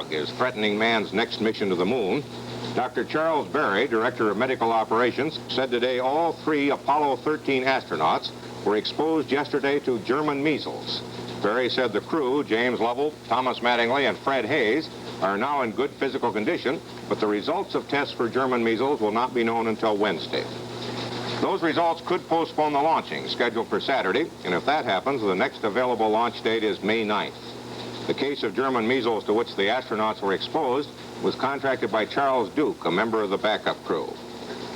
fog is threatening man's next mission to the moon, Dr. Charles Berry, Director of Medical Operations, said today all 3 Apollo 13 astronauts were exposed yesterday to German measles. Berry said the crew, James Lovell, Thomas Mattingly, and Fred Haise, are now in good physical condition, but the results of tests for German measles will not be known until Wednesday. Those results could postpone the launching scheduled for Saturday, and if that happens, the next available launch date is May 9th. The case of German measles to which the astronauts were exposed was contracted by Charles Duke, a member of the backup crew.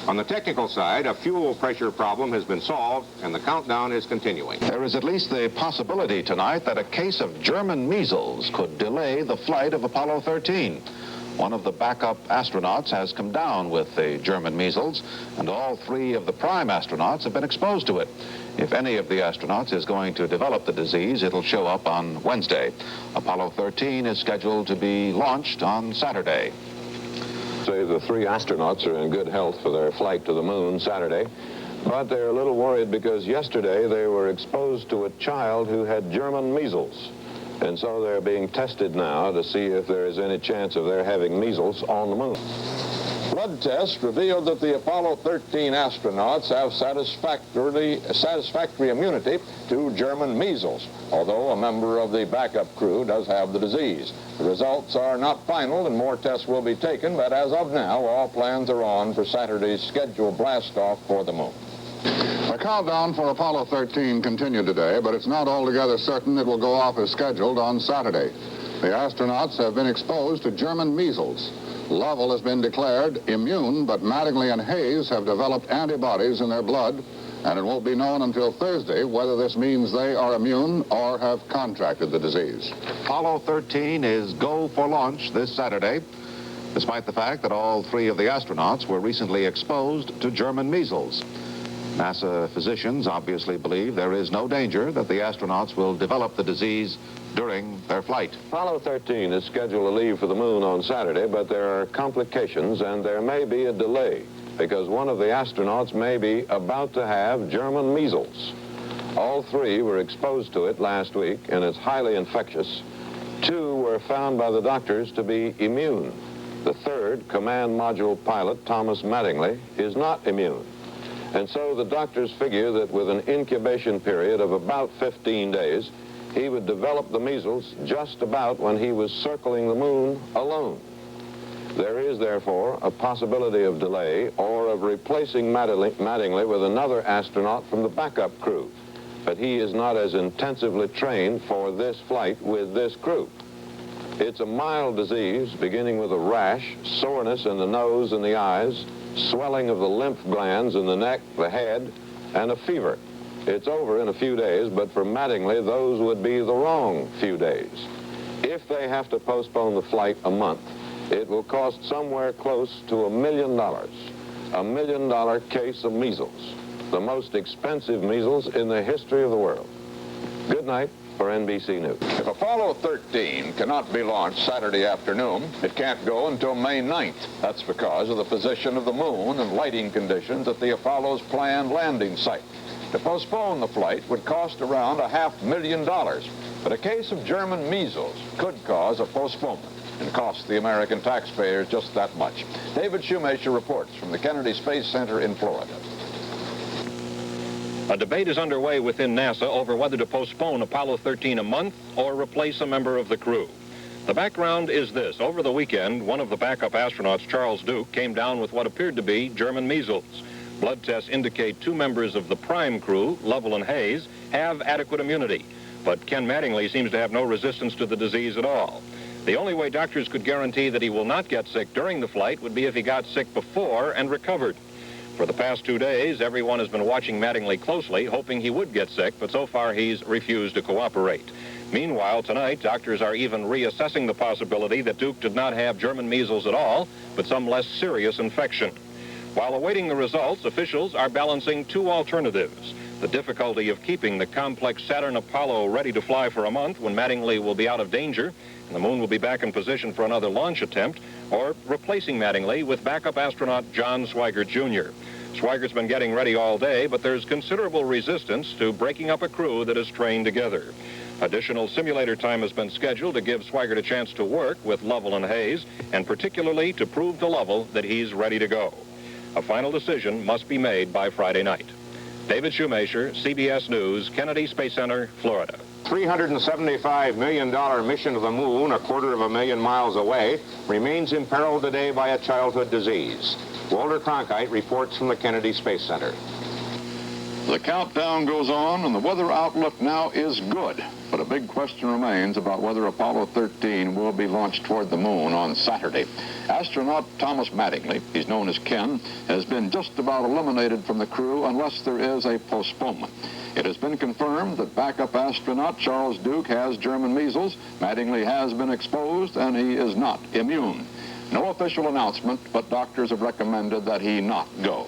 On the technical side, a fuel pressure problem has been solved, and the countdown is continuing. There is at least the possibility tonight that a case of German measles could delay the flight of Apollo 13. One of the backup astronauts has come down with the German measles, and all 3 of the prime astronauts have been exposed to it. If any of the astronauts is going to develop the disease, it'll show up on Wednesday. Apollo 13 is scheduled to be launched on Saturday. Say the 3 astronauts are in good health for their flight to the moon Saturday, but they're a little worried because yesterday they were exposed to a child who had German measles. And so they're being tested now to see if there is any chance of their having measles on the moon. Blood tests revealed that the Apollo 13 astronauts have satisfactory immunity to German measles, although a member of the backup crew does have the disease. The results are not final and more tests will be taken, but as of now, all plans are on for Saturday's scheduled blast-off for the moon. The countdown for Apollo 13 continued today, but it's not altogether certain it will go off as scheduled on Saturday. The astronauts have been exposed to German measles. Lovell has been declared immune, but Mattingly and Haise have developed antibodies in their blood, and it won't be known until Thursday whether this means they are immune or have contracted the disease. Apollo 13 is go for launch this Saturday, despite the fact that all 3 of the astronauts were recently exposed to German measles. NASA physicians obviously believe there is no danger that the astronauts will develop the disease during their flight. Apollo 13 is scheduled to leave for the moon on Saturday, but there are complications and there may be a delay because one of the astronauts may be about to have German measles. All 3 were exposed to it last week, and it's highly infectious. 2 were found by the doctors to be immune. The 3rd, command module pilot Thomas Mattingly, is not immune. And so the doctors figure that with an incubation period of about 15 days, he would develop the measles just about when he was circling the moon alone. There is, therefore, a possibility of delay or of replacing Mattingly with another astronaut from the backup crew. But he is not as intensively trained for this flight with this crew. It's a mild disease, beginning with a rash, soreness in the nose and the eyes, swelling of the lymph glands in the neck, the head, and a fever. It's over in a few days, but for Mattingly, those would be the wrong few days. If they have to postpone the flight a month, it will cost somewhere close to $1 million. $1 million case of measles, the most expensive measles in the history of the world. Good night for NBC News. If Apollo 13 cannot be launched Saturday afternoon, it can't go until May 9th. That's because of the position of the moon and lighting conditions at the Apollo's planned landing site. To postpone the flight would cost around $500,000, but a case of German measles could cause a postponement and cost the American taxpayers just that much. David Shoemaker reports from the Kennedy Space Center in Florida. A debate is underway within NASA over whether to postpone Apollo 13 a month or replace a member of the crew. The background is this. Over the weekend, one of the backup astronauts, Charles Duke, came down with what appeared to be German measles. Blood tests indicate 2 members of the prime crew, Lovell and Haise, have adequate immunity. But Ken Mattingly seems to have no resistance to the disease at all. The only way doctors could guarantee that he will not get sick during the flight would be if he got sick before and recovered. For the past 2 days, everyone has been watching Mattingly closely, hoping he would get sick, but so far he's refused to cooperate. Meanwhile, tonight, doctors are even reassessing the possibility that Duke did not have German measles at all, but some less serious infection. While awaiting the results, officials are balancing 2 alternatives: the difficulty of keeping the complex Saturn Apollo ready to fly for a month when Mattingly will be out of danger and the moon will be back in position for another launch attempt, or replacing Mattingly with backup astronaut John Swigert Jr. Swigert's been getting ready all day, but there's considerable resistance to breaking up a crew that is trained together. Additional simulator time has been scheduled to give Swigert a chance to work with Lovell and Haise, and particularly to prove to Lovell that he's ready to go. A final decision must be made by Friday night. David Shoemaker, CBS News, Kennedy Space Center, Florida. $375 million mission to the moon, 250,000 miles away, remains imperiled today by a childhood disease. Walter Cronkite reports from the Kennedy Space Center. The countdown goes on, and the weather outlook now is good. But a big question remains about whether Apollo 13 will be launched toward the moon on Saturday. Astronaut Thomas Mattingly, he's known as Ken, has been just about eliminated from the crew unless there is a postponement. It has been confirmed that backup astronaut Charles Duke has German measles. Mattingly has been exposed, and he is not immune. No official announcement, but doctors have recommended that he not go.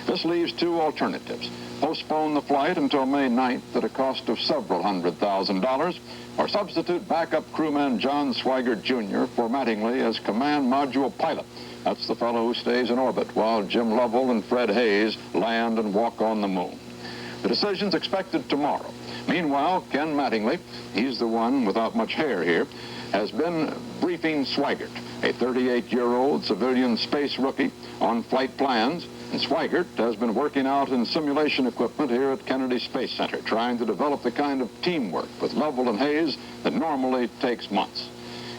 This leaves two alternatives. Postpone the flight until May 9th at a cost of several $100,000, or substitute backup crewman John Swigert Jr. for Mattingly as command module pilot. That's the fellow who stays in orbit while Jim Lovell and Fred Haise land and walk on the moon. The decision's expected tomorrow. Meanwhile, Ken Mattingly, he's the one without much hair here, has been briefing Swigert, a 38-year-old civilian space rookie, on flight plans. And Swigert has been working out in simulation equipment here at Kennedy Space Center, trying to develop the kind of teamwork with Lovell and Haise that normally takes months.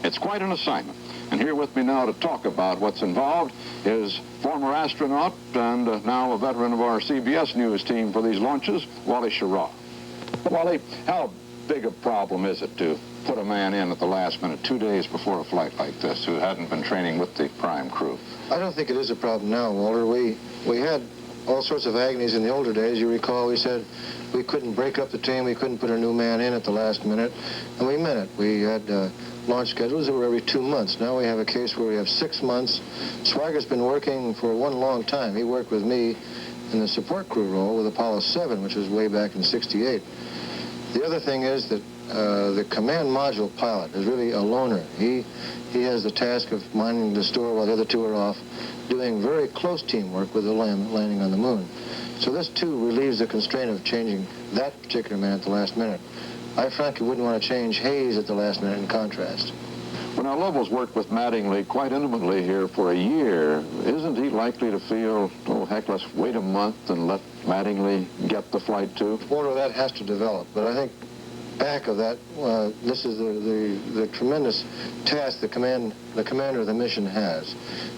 It's quite an assignment. And here with me now to talk about what's involved is former astronaut and now a veteran of our CBS News team for these launches, Wally Schirra. Wally, how big a problem is it to put a man in at the last minute, 2 days before a flight like this, who hadn't been training with the prime crew? I don't think it is a problem now, Walter. We had all sorts of agonies in the older days. You recall we said we couldn't break up the team, we couldn't put a new man in at the last minute, and we meant it. We had launch schedules that were every 2 months. Now we have a case where we have 6 months. Swigert's been working for one long time. He worked with me in the support crew role with Apollo 7, which was way back in '68. The other thing is that the command module pilot is really a loner. He has the task of minding the store while the other two are off, doing very close teamwork with the landing on the moon. So this, too, relieves the constraint of changing that particular man at the last minute. I frankly wouldn't want to change Haise at the last minute in contrast. Well, now, Lovell's worked with Mattingly quite intimately here for a year. Isn't he likely to feel, oh, heck, let's wait a month and let Mattingly get the flight, too? Walter, that has to develop, but I think back of that, this is the tremendous task the commander of the mission has,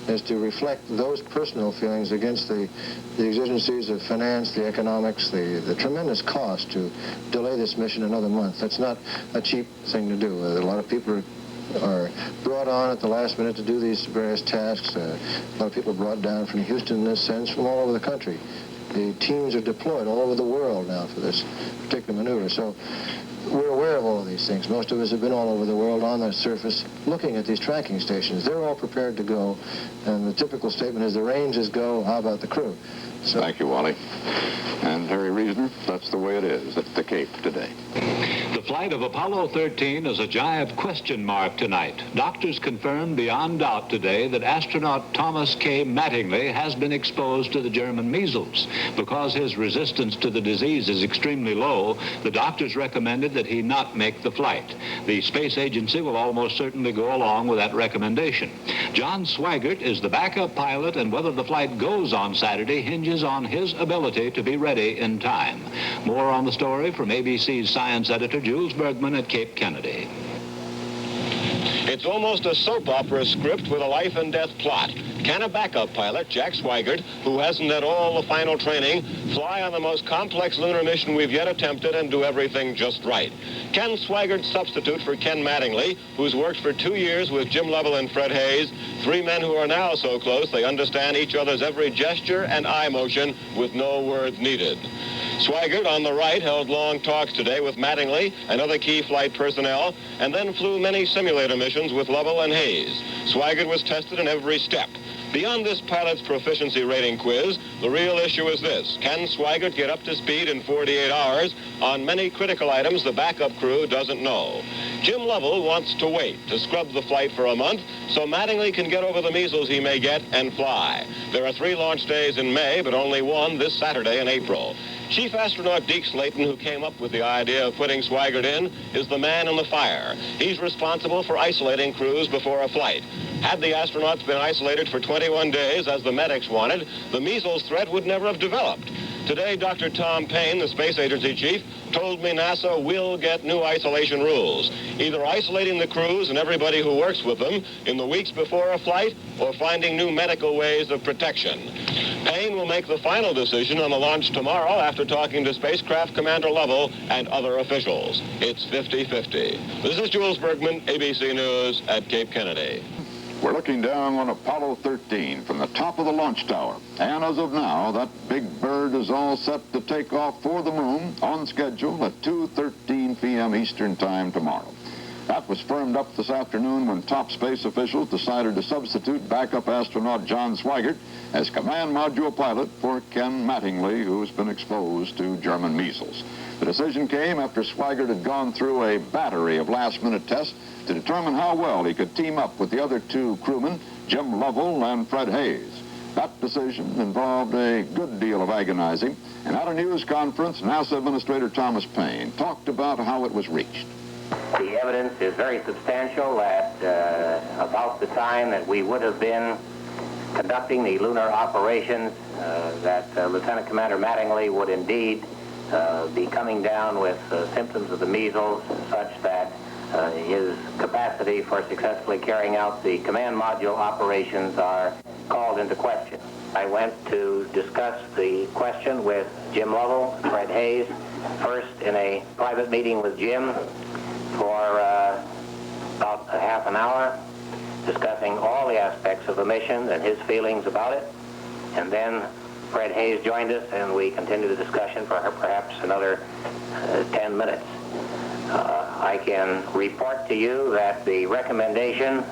is to reflect those personal feelings against the exigencies of finance, the economics, the tremendous cost to delay this mission another month. That's not a cheap thing to do. A lot of people are brought on at the last minute to do these various tasks. A lot of people are brought down from Houston in this sense, from all over the country. The teams are deployed all over the world now for this particular maneuver. So we're aware of all of these things. Most of us have been all over the world on the surface looking at these tracking stations. They're all prepared to go, and the typical statement is the range is go, how about the crew? So, thank you, Wally. And Harry Reasoner, that's the way it is at the Cape today. The flight of Apollo 13 is a giant question mark tonight. Doctors confirmed beyond doubt today that astronaut Thomas K. Mattingly has been exposed to the German measles. Because his resistance to the disease is extremely low, the doctors recommended that he not make the flight. The space agency will almost certainly go along with that recommendation. John Swigert is the backup pilot, and whether the flight goes on Saturday hinges on his ability to be ready in time. More on the story from ABC's science editor Jules Bergman at Cape Kennedy. It's almost a soap opera script with a life and death plot. Can a backup pilot, Jack Swigert, who hasn't had all the final training, fly on the most complex lunar mission we've yet attempted and do everything just right? Can Swigert substitute for Ken Mattingly, who's worked for 2 years with Jim Lovell and Fred Haise, 3 men who are now so close they understand each other's every gesture and eye motion with no words needed? Swigert, on the right, held long talks today with Mattingly and other key flight personnel, and then flew many simulator missions with Lovell and Haise. Swigert was tested in every step. Beyond this pilot's proficiency rating quiz, the real issue is this: can Swigert get up to speed in 48 hours on many critical items the backup crew doesn't know? Jim Lovell wants to wait to scrub the flight for a month so Mattingly can get over the measles he may get and fly. There are 3 launch days in May, but only one this Saturday in April. Chief astronaut Deke Slayton, who came up with the idea of putting Swigert in, is the man in the fire. He's responsible for isolating crews before a flight. Had the astronauts been isolated for 21 days, as the medics wanted, the measles threat would never have developed. Today, Dr. Tom Paine, the space agency chief, told me NASA will get new isolation rules, either isolating the crews and everybody who works with them in the weeks before a flight or finding new medical ways of protection. Paine will make the final decision on the launch tomorrow after talking to Spacecraft Commander Lovell and other officials. It's 50-50. This is Jules Bergman, ABC News at Cape Kennedy. We're looking down on Apollo 13 from the top of the launch tower. And as of now, that big bird is all set to take off for the moon on schedule at 2:13 p.m. Eastern Time tomorrow. That was firmed up this afternoon when top space officials decided to substitute backup astronaut John Swigert as command module pilot for Ken Mattingly, who's been exposed to German measles. The decision came after Swigert had gone through a battery of last-minute tests to determine how well he could team up with the other two crewmen, Jim Lovell and Fred Haise. That decision involved a good deal of agonizing, and at a news conference, NASA Administrator Thomas Paine talked about how it was reached. The evidence is very substantial. At about the time that we would have been conducting the lunar operations, that Lieutenant Commander Mattingly would indeed be coming down with symptoms of the measles, such that his capacity for successfully carrying out the command module operations are called into question. I went to discuss the question with Jim Lovell, Fred Haise, first in a private meeting with Jim for about a half an hour, discussing all the aspects of the mission and his feelings about it. And then Fred Haise joined us, and we continued the discussion for perhaps another 10 minutes. I can report to you that the recommendation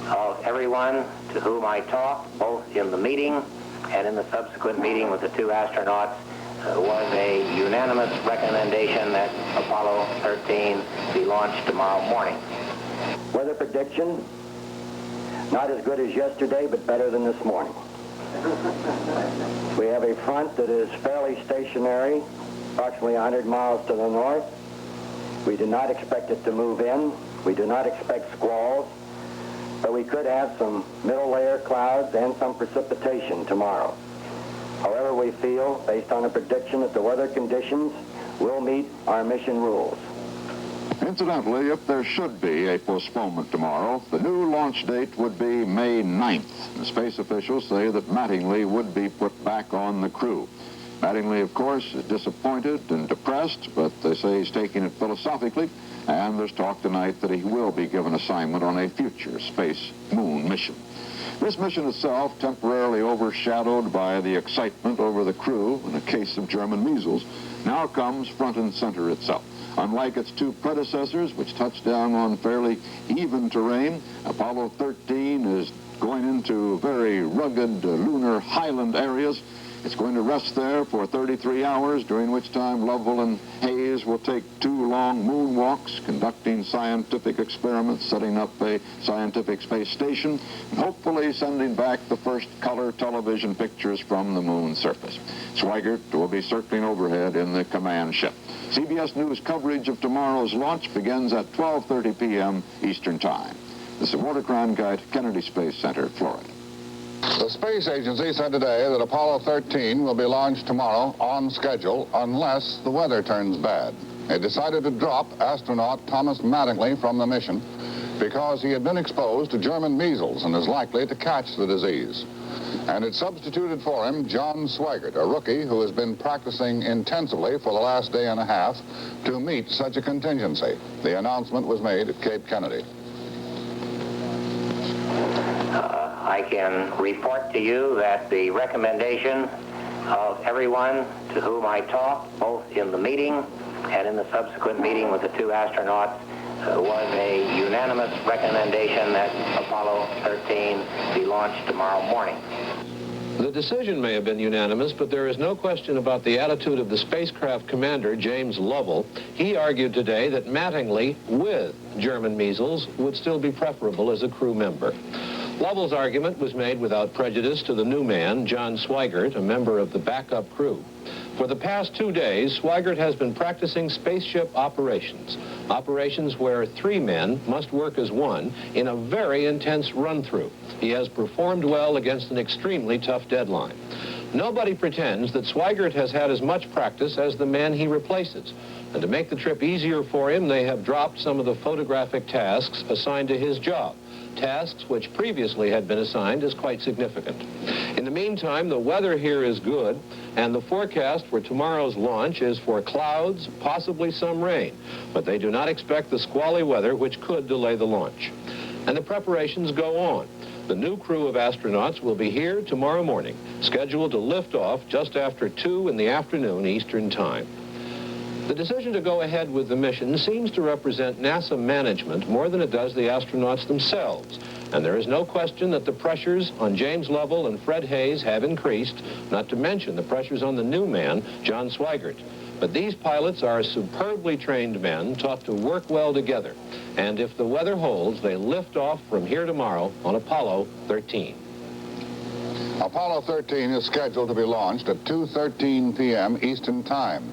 of everyone to whom I talked, both in the meeting and in the subsequent meeting with the two astronauts, was a unanimous recommendation that Apollo 13 be launched tomorrow morning. Weather prediction, not as good as yesterday, but better than this morning. We have a front that is fairly stationary, approximately 100 miles to the north. We do not expect it to move in. We do not expect squalls, but we could have some middle layer clouds and some precipitation tomorrow. However, we feel, based on a prediction, that the weather conditions will meet our mission rules. Incidentally, if there should be a postponement tomorrow, the new launch date would be May 9th. The space officials say that Mattingly would be put back on the crew. Mattingly, of course, is disappointed and depressed, but they say he's taking it philosophically, and there's talk tonight that he will be given assignment on a future space moon mission. This mission itself, temporarily overshadowed by the excitement over the crew in a case of German measles, now comes front and center itself. Unlike its two predecessors, which touched down on fairly even terrain, Apollo 13 is going into very rugged lunar highland areas. It's going to rest there for 33 hours, during which time Lovell and Haise will take 2 long moonwalks, conducting scientific experiments, setting up a scientific space station, and hopefully sending back the first color television pictures from the moon's surface. Swigert will be circling overhead in the command ship. CBS News coverage of tomorrow's launch begins at 12:30 p.m. Eastern Time. This is Walter Cronkite, Kennedy Space Center, Florida. The space agency said today that Apollo 13 will be launched tomorrow on schedule unless the weather turns bad. It decided to drop astronaut Thomas Mattingly from the mission because he had been exposed to German measles and is likely to catch the disease. And it substituted for him John Swigert, a rookie who has been practicing intensively for the last day and a half to meet such a contingency. The announcement was made at Cape Kennedy. I can report to you that the recommendation of everyone to whom I talked, both in the meeting and in the subsequent meeting with the two astronauts, was a unanimous recommendation that Apollo 13 be launched tomorrow morning. The decision may have been unanimous, but there is no question about the attitude of the spacecraft commander, James Lovell. He argued today that Mattingly, with German measles, would still be preferable as a crew member. Lovell's argument was made without prejudice to the new man, John Swigert, a member of the backup crew. For the past 2 days, Swigert has been practicing spaceship operations. Operations where 3 men must work as one in a very intense run-through. He has performed well against an extremely tough deadline. Nobody pretends that Swigert has had as much practice as the man he replaces. And to make the trip easier for him, they have dropped some of the photographic tasks assigned to his job, tasks which previously had been assigned as quite significant. In the meantime, the weather here is good, and the forecast for tomorrow's launch is for clouds, possibly some rain, but they do not expect the squally weather which could delay the launch. And the preparations go on. The new crew of astronauts will be here tomorrow morning, scheduled to lift off just after 2 in the afternoon Eastern Time. The decision to go ahead with the mission seems to represent NASA management more than it does the astronauts themselves. And there is no question that the pressures on James Lovell and Fred Haise have increased, not to mention the pressures on the new man, John Swigert. But these pilots are superbly trained men, taught to work well together. And if the weather holds, they lift off from here tomorrow on Apollo 13. Apollo 13 is scheduled to be launched at 2:13 p.m. Eastern Time.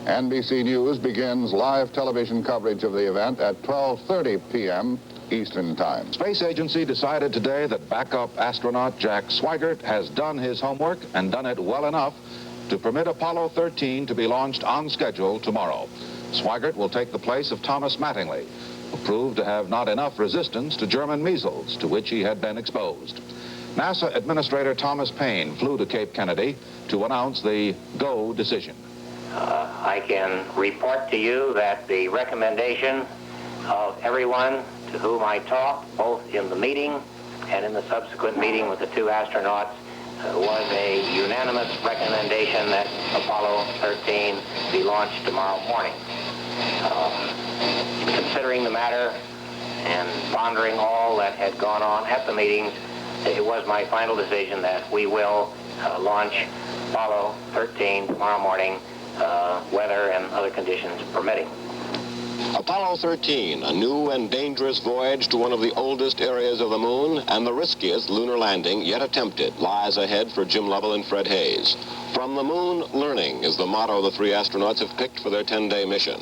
NBC News begins live television coverage of the event at 12:30 p.m. Eastern Time. Space Agency decided today that backup astronaut Jack Swigert has done his homework and done it well enough to permit Apollo 13 to be launched on schedule tomorrow. Swigert will take the place of Thomas Mattingly, who proved to have not enough resistance to German measles, to which he had been exposed. NASA Administrator Thomas Paine flew to Cape Kennedy to announce the go decision. I can report to you that the recommendation of everyone to whom I talked, both in the meeting and in the subsequent meeting with the 2 astronauts, was a unanimous recommendation that Apollo 13 be launched tomorrow morning. Considering the matter and pondering all that had gone on at the meetings, it was my final decision that we will launch Apollo 13 tomorrow morning, weather and other conditions permitting. Apollo 13, a new and dangerous voyage to one of the oldest areas of the moon and the riskiest lunar landing yet attempted, lies ahead for Jim Lovell and Fred Haise. From the moon, learning is the motto the 3 astronauts have picked for their 10-day mission.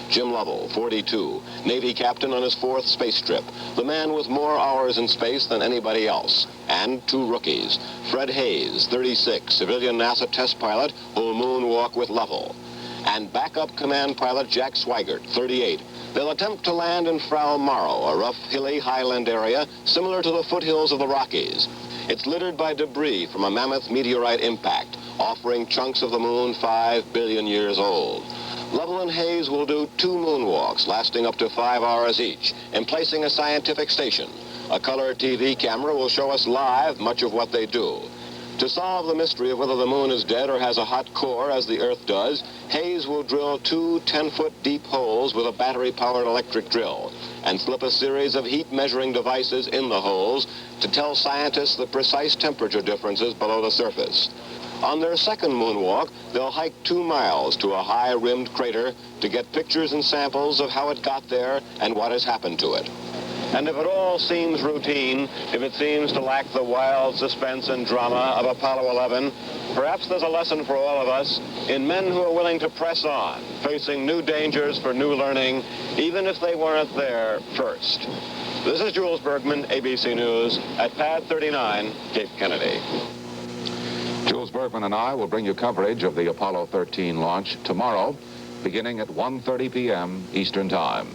Jim Lovell, 42, Navy captain on his 4th space trip, the man with more hours in space than anybody else. And 2 rookies, Fred Haise, 36, civilian NASA test pilot who'll moonwalk with Lovell. And backup command pilot Jack Swigert, 38. They'll attempt to land in Frau Maro, a rough, hilly highland area similar to the foothills of the Rockies. It's littered by debris from a mammoth meteorite impact, offering chunks of the moon 5 billion years old. Lovell and Haise will do 2 moonwalks, lasting up to 5 hours each, emplacing a scientific station. A color TV camera will show us live much of what they do. To solve the mystery of whether the moon is dead or has a hot core, as the Earth does, Haise will drill 2 10-foot deep holes with a battery-powered electric drill and slip a series of heat-measuring devices in the holes to tell scientists the precise temperature differences below the surface. On their second moonwalk, they'll hike 2 miles to a high-rimmed crater to get pictures and samples of how it got there and what has happened to it. And if it all seems routine, if it seems to lack the wild suspense and drama of Apollo 11, perhaps there's a lesson for all of us in men who are willing to press on, facing new dangers for new learning, even if they weren't there first. This is Jules Bergman, ABC News, at Pad 39, Cape Kennedy. Jules Bergman and I will bring you coverage of the Apollo 13 launch tomorrow, beginning at 1:30 p.m. Eastern Time.